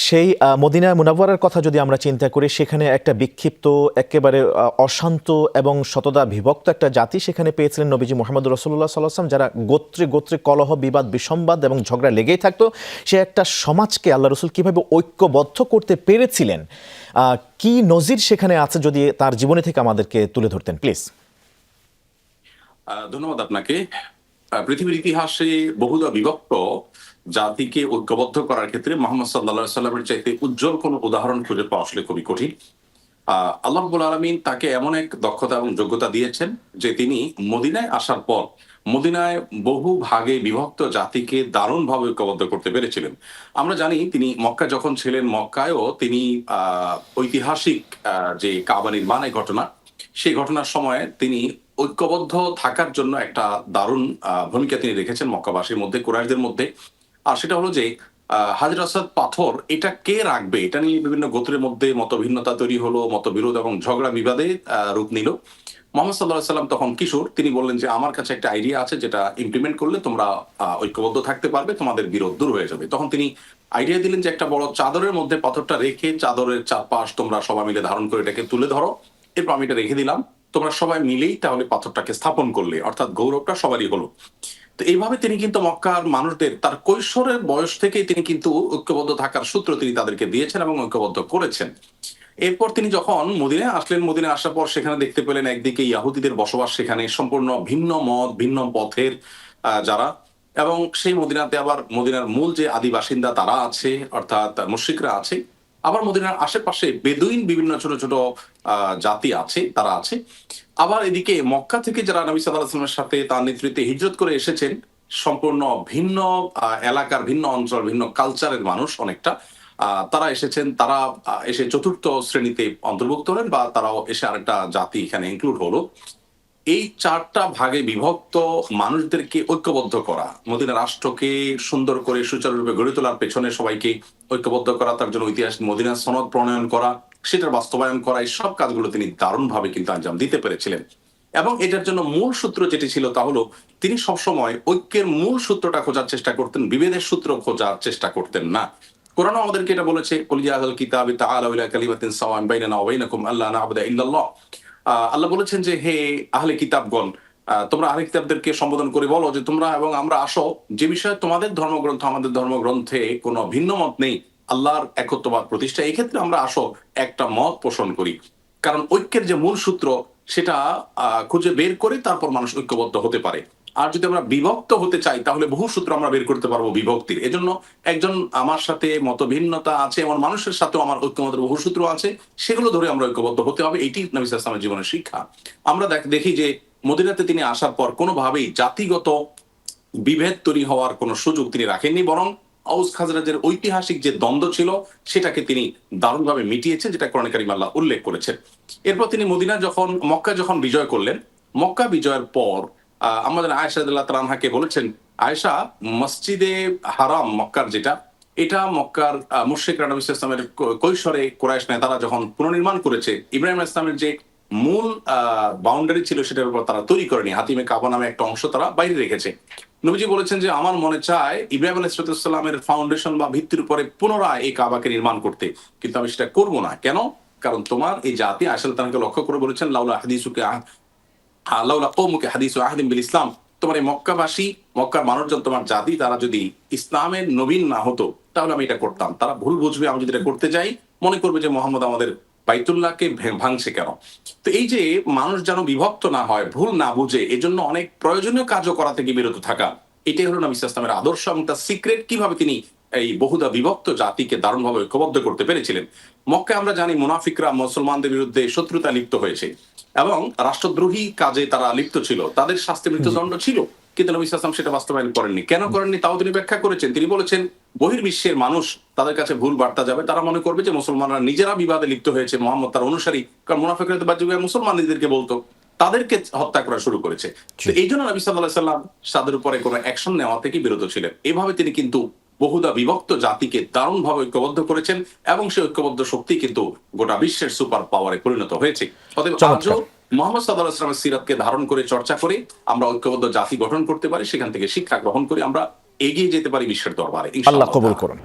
সেই মদিনা মুনাওয়ারার কথা যদি আমরা চিন্তা করি, সেখানে একটা বিক্ষিপ্ত, একেবারে অশান্ত এবং শতদা বিভক্ত একটা জাতি সেখানে পেয়েছিলেন নবীজি মুহাম্মদ রাসূলুল্লাহ সাল্লাল্লাহু আলাইহি ওয়াসাল্লাম, যারা গোত্রে গোত্রে কলহ, বিবাদ, বিসম্বাদ এবং ঝগড়া লেগেই থাকতো। সে একটা সমাজকে আল্লাহ রসুল কীভাবে ঐক্যবদ্ধ করতে পেরেছিলেন, কি নজির সেখানে আছে, যদি তার জীবনী থেকে আমাদেরকে তুলে ধরতেন প্লিজ। ধন্যবাদ আপনাকে। পৃথিবীর ইতিহাসে বহুদা বিভক্ত জাতিকে ঐক্যবদ্ধ করার ক্ষেত্রে মুহাম্মদ সাল্লাল্লাহু আলাইহি সাল্লামের চাইতে উজ্জ্বল কোনো উদাহরণ খুঁজে পাওয়া আসলে খুবই কঠিন। আল্লাহ রাব্বুল আলামিন তাকে এমন এক দক্ষতা এবং যোগ্যতা দিয়েছেন যে তিনি মদিনায় আসার পর মদিনায় বহু ভাগে বিভক্ত জাতিকে দারুণভাবে ঐক্যবদ্ধ করতে পেরেছিলেন। আমরা জানি তিনি মক্কা যখন ছিলেন, মক্কায়ও তিনি ঐতিহাসিক যে কাবা নির্মাণের ঘটনা, সেই ঘটনার সময় তিনি ঐক্যবদ্ধ থাকার জন্য একটা দারুণ ভূমিকা তিনি রেখেছেন মক্কাবাসীর মধ্যে, কুরাইশদের মধ্যে। আর সেটা হলো যে হাজর আসাদ পাথর এটা কে রাখবে, এটা নিয়ে বিভিন্ন গোত্রের মধ্যে মতভিন্নতা তৈরি হলো, মতবিরোধ এবং ঝগড়া বিবাদে রূপ নিল। মোহাম্মদ সাল্লাল্লাহু আলাইহি সাল্লাম তখন কিশোর, তিনি বললেন যে আমার কাছে একটা আইডিয়া আছে, যেটা ইমপ্লিমেন্ট করলে তোমরা ঐক্যবদ্ধ থাকতে পারবে, তোমাদের বিরোধ দূর হয়ে যাবে। তখন তিনি আইডিয়া দিলেন যে একটা বড় চাদরের মধ্যে পাথরটা রেখে চাদরের চারপাশ তোমরা সবাই মিলে ধারণ করে এটাকে তুলে ধরো, এরপর আমি এটা রেখে দিলাম, তোমরা সবাই মিলেই তাহলে পাথরটাকে স্থাপন করলে, অর্থাৎ গৌরবটা সবারই হলো। তো এইভাবে তিনি কিন্তু মক্কার মানুষদের তার কৈশোরের বয়স থেকেই তিনি কিন্তু ঐক্যবদ্ধ থাকার সূত্র তিনি তাদেরকে দিয়েছেন এবং ঐক্যবদ্ধ করেছেন। এরপর তিনি যখন মদিনায় আসলেন, মদিনায় আসার পর সেখানে দেখতে পেলেন একদিকে ইয়াহুদীদের বসবাস, সেখানে সম্পূর্ণ ভিন্ন মত, ভিন্ন পথের যারা, এবং সেই মদিনাতে আবার মদিনার মূল যে আদি বাসিন্দা তারা আছে, অর্থাৎ মুশরিকরা আছে। আবার মদিনার আশেপাশে বেদুইন বিভিন্ন ছোট ছোট জাতি আছে, তারা আছে। আবার এদিকে মক্কা থেকে যারা নবী সাল্লাল্লাহু আলাইহি ওয়াসাল্লামের সাথে তার নেতৃত্বে হিজরত করে এসেছেন, সম্পূর্ণ ভিন্ন এলাকার, ভিন্ন অঞ্চল, ভিন্ন কালচারের মানুষ অনেকটা, তারা এসেছেন। তারা এসে চতুর্থ শ্রেণীতে অন্তর্ভুক্ত হলেন, বা তারাও এসে আরেকটা জাতি এখানে ইনক্লুড হলো। এই চারটা ভাগে বিভক্ত মানুষদেরকে ঐক্যবদ্ধ করা, মদিনা রাষ্ট্রকে সুন্দর করে সুচারুরূপে গড়ে তোলার পেছনে সবাইকে ঐক্যবদ্ধ করা, তার জন্য ঐতিহাসিক মদিনা সনদ প্রণয়ন করা, সেটার বাস্তবায়ন করা, এই সব কাজগুলো তিনি দারুণভাবে কিন্তু আঞ্জাম দিতে পেরেছিলেন। এবং এটার জন্য মূল সূত্র যেটি ছিল তা হলো, তিনি সবসময় ঐক্যের মূল সূত্রটা খোঁজার চেষ্টা করতেন, বিভেদের সূত্র খোঁজার চেষ্টা করতেন না। কোরআন আমাদেরকে এটা বলেছে, কুল ইয়া আহলাল কিতাবি তাআলাউ ইলা কালিমাতিন সাওয়াইন বাইনানা ওয়া বাইনাকুম আল্লা না'বুদা ইল্লাল্লাহ। আল্লাহ বলেছেন যে হে আহলে কিতাবগণ, তোমরা আহলে কিতাবদেরকে সম্বোধন করে বলো যে তোমরা এবং আমরা আসো, যে বিষয়ে তোমাদের ধর্মগ্রন্থ আমাদের ধর্মগ্রন্থে কোনো ভিন্ন মত নেই, আল্লাহর একত্ববাদ প্রতিষ্ঠা, এই ক্ষেত্রে আমরা আসো একটা মত পোষণ করি। কারণ ঐক্যের যে মূল সূত্র সেটা খুঁজে বের করে তারপর মানুষ ঐক্যবদ্ধ হতে পারে। আর যদি আমরা বিভক্ত হতে চাই তাহলে বহু সূত্র আমরা বের করতে পারবো বিভক্তির। এজন্য একজন আমার সাথে মতভিন্নতা আছে এমন মানুষের সাথেও আমার ঐক্যমতের বহু সূত্র আছে, সেগুলো ধরে আমরা ঐক্যবদ্ধ হতে হবে। এটি নবী সাল্লাল্লাহু আলাইহি ওয়াসাল্লামের জীবনের শিক্ষা। আমরা দেখি যে মদিনাতে তিনি আসার পর কোনোভাবেই জাতিগত বিভেদ তৈরি হওয়ার কোনো সুযোগ তিনি রাখেননি, বরং আউস খাজরাজের ঐতিহাসিক যে দ্বন্দ্ব ছিল সেটাকে তিনি দারুণভাবে মিটিয়েছেন, যেটা কোরআনে কারীমে আল্লাহ উল্লেখ করেছেন। এরপর তিনি মক্কা যখন বিজয় করলেন, মক্কা বিজয়ের পর আমাদের আয়েশা রাদিয়াল্লাহু তাআলা আনহাকে বলেছেন, আয়েশা, মসজিদে হারাম মক্কার যেটা, এটা মক্কার মুশরিকরা নবী সাল্লাল্লাহু আলাইহি ওয়াসাল্লামের কৈশোরে কুরাইশ নেতারা যখন পুনর্নির্মাণ করেছে, ইব্রাহিম আলাইহিস সালামের যে মূল বাউন্ডারি ছিল সেটার উপর তারা তৈরি করেনি, হাতিমে কাবা নামে একটা অংশ তারা বাইরে রেখেছে। নবীজি বলেছেন যে আমার মনে চায় ইব্রাহিম আলাইহিস সালামের ফাউন্ডেশন বা ভিত্তির উপরে পুনরায় এই কাবাকে নির্মাণ করতে, কিন্তু আমি সেটা করব না। কেন? কারণ তোমার এই জাতি, আয়েশা তাআলাকে লক্ষ্য করে বলেছেন, লাউলা কওমুকা হাদিসু আহদিন বিল ইসলাম, তোমার এই মক্কাবাসী, মক্কার মানুষজন, তোমার জাতি, তারা যদি ইসলামের নবীন না হতো তাহলে আমি এটা করতাম। তারা ভুল বুঝবে, আমি যদি এটা করতে যাই মনে করবে যে মোহাম্মদ আমাদের বাইতুল্লাহকে ভাঙছে কেন। তো এই যে মানুষ যেন বিভক্ত না হয়, ভুল না বুঝে, এজন্য অনেক প্রয়োজনীয় কার্য করা থেকে বিরত থাকা, এটাই হলো নবী সাল্লাল্লাহু আলাইহি ওয়াসাল্লামের আদর্শ এবং তার সিক্রেট, কিভাবে তিনি এই বহুদা বিভক্ত জাতিকে দারুণভাবে ঐক্যবদ্ধ করতে পেরেছিলেন। মক্কায় আমরা জানি মুনাফিকরা মুসলমানদের বিরুদ্ধে শত্রুতা লিপ্ত হয়েছে এবং রাষ্ট্রদ্রোহী কাজে তারা লিপ্ত ছিল, তাদের শাস্তি মৃত্যুদণ্ড ছিল, কিন্তু নবী সাল্লাল্লাহু আলাইহি ওয়াসাল্লাম সেটা বাস্তবায়ন করেননি। কেন করেননি তাও তিনি ব্যাখ্যা করেছেন। তিনি বলেছেন, বহির্বিশ্বের মানুষ, তাদের কাছে ভুল বার্তা যাবে, তারা মনে করবে যে মুসলমানরা নিজেরা বিবাদে লিপ্ত হয়েছে, মুহাম্মদ তার অনুসারী, কারণ মুনাফিকরা তো বাহ্যিক মুসলমান নিজেদেরকে বলতো, তাদেরকে হত্যা করা শুরু করেছে। তো এই জন্য নবী সাল্লাল্লাহু আলাইহি ওয়াসাল্লাম তাদের উপরে কোনো অ্যাকশন নেওয়া থেকে বিরত ছিলেন। এভাবে তিনি কিন্তু বহুদা বিভক্ত জাতিকে দারুণভাবে ঐক্যবদ্ধ করেছেন এবং সেই ঐক্যবদ্ধ শক্তি কিন্তু গোটা বিশ্বের সুপার পাওয়ারে পরিণত হয়েছে। অতএব আজও মুহাম্মদ সাল্লাল্লাহু আলাইহি ওয়াসাল্লামের সিরাতকে ধারণ করে চর্চা করে আমরা ঐক্যবদ্ধ জাতি গঠন করতে পারি, সেখান থেকে শিক্ষা গ্রহণ করে আমরা এগিয়ে যেতে পারি বিশ্বের দরবারে। আল্লাহ কবুল করুন।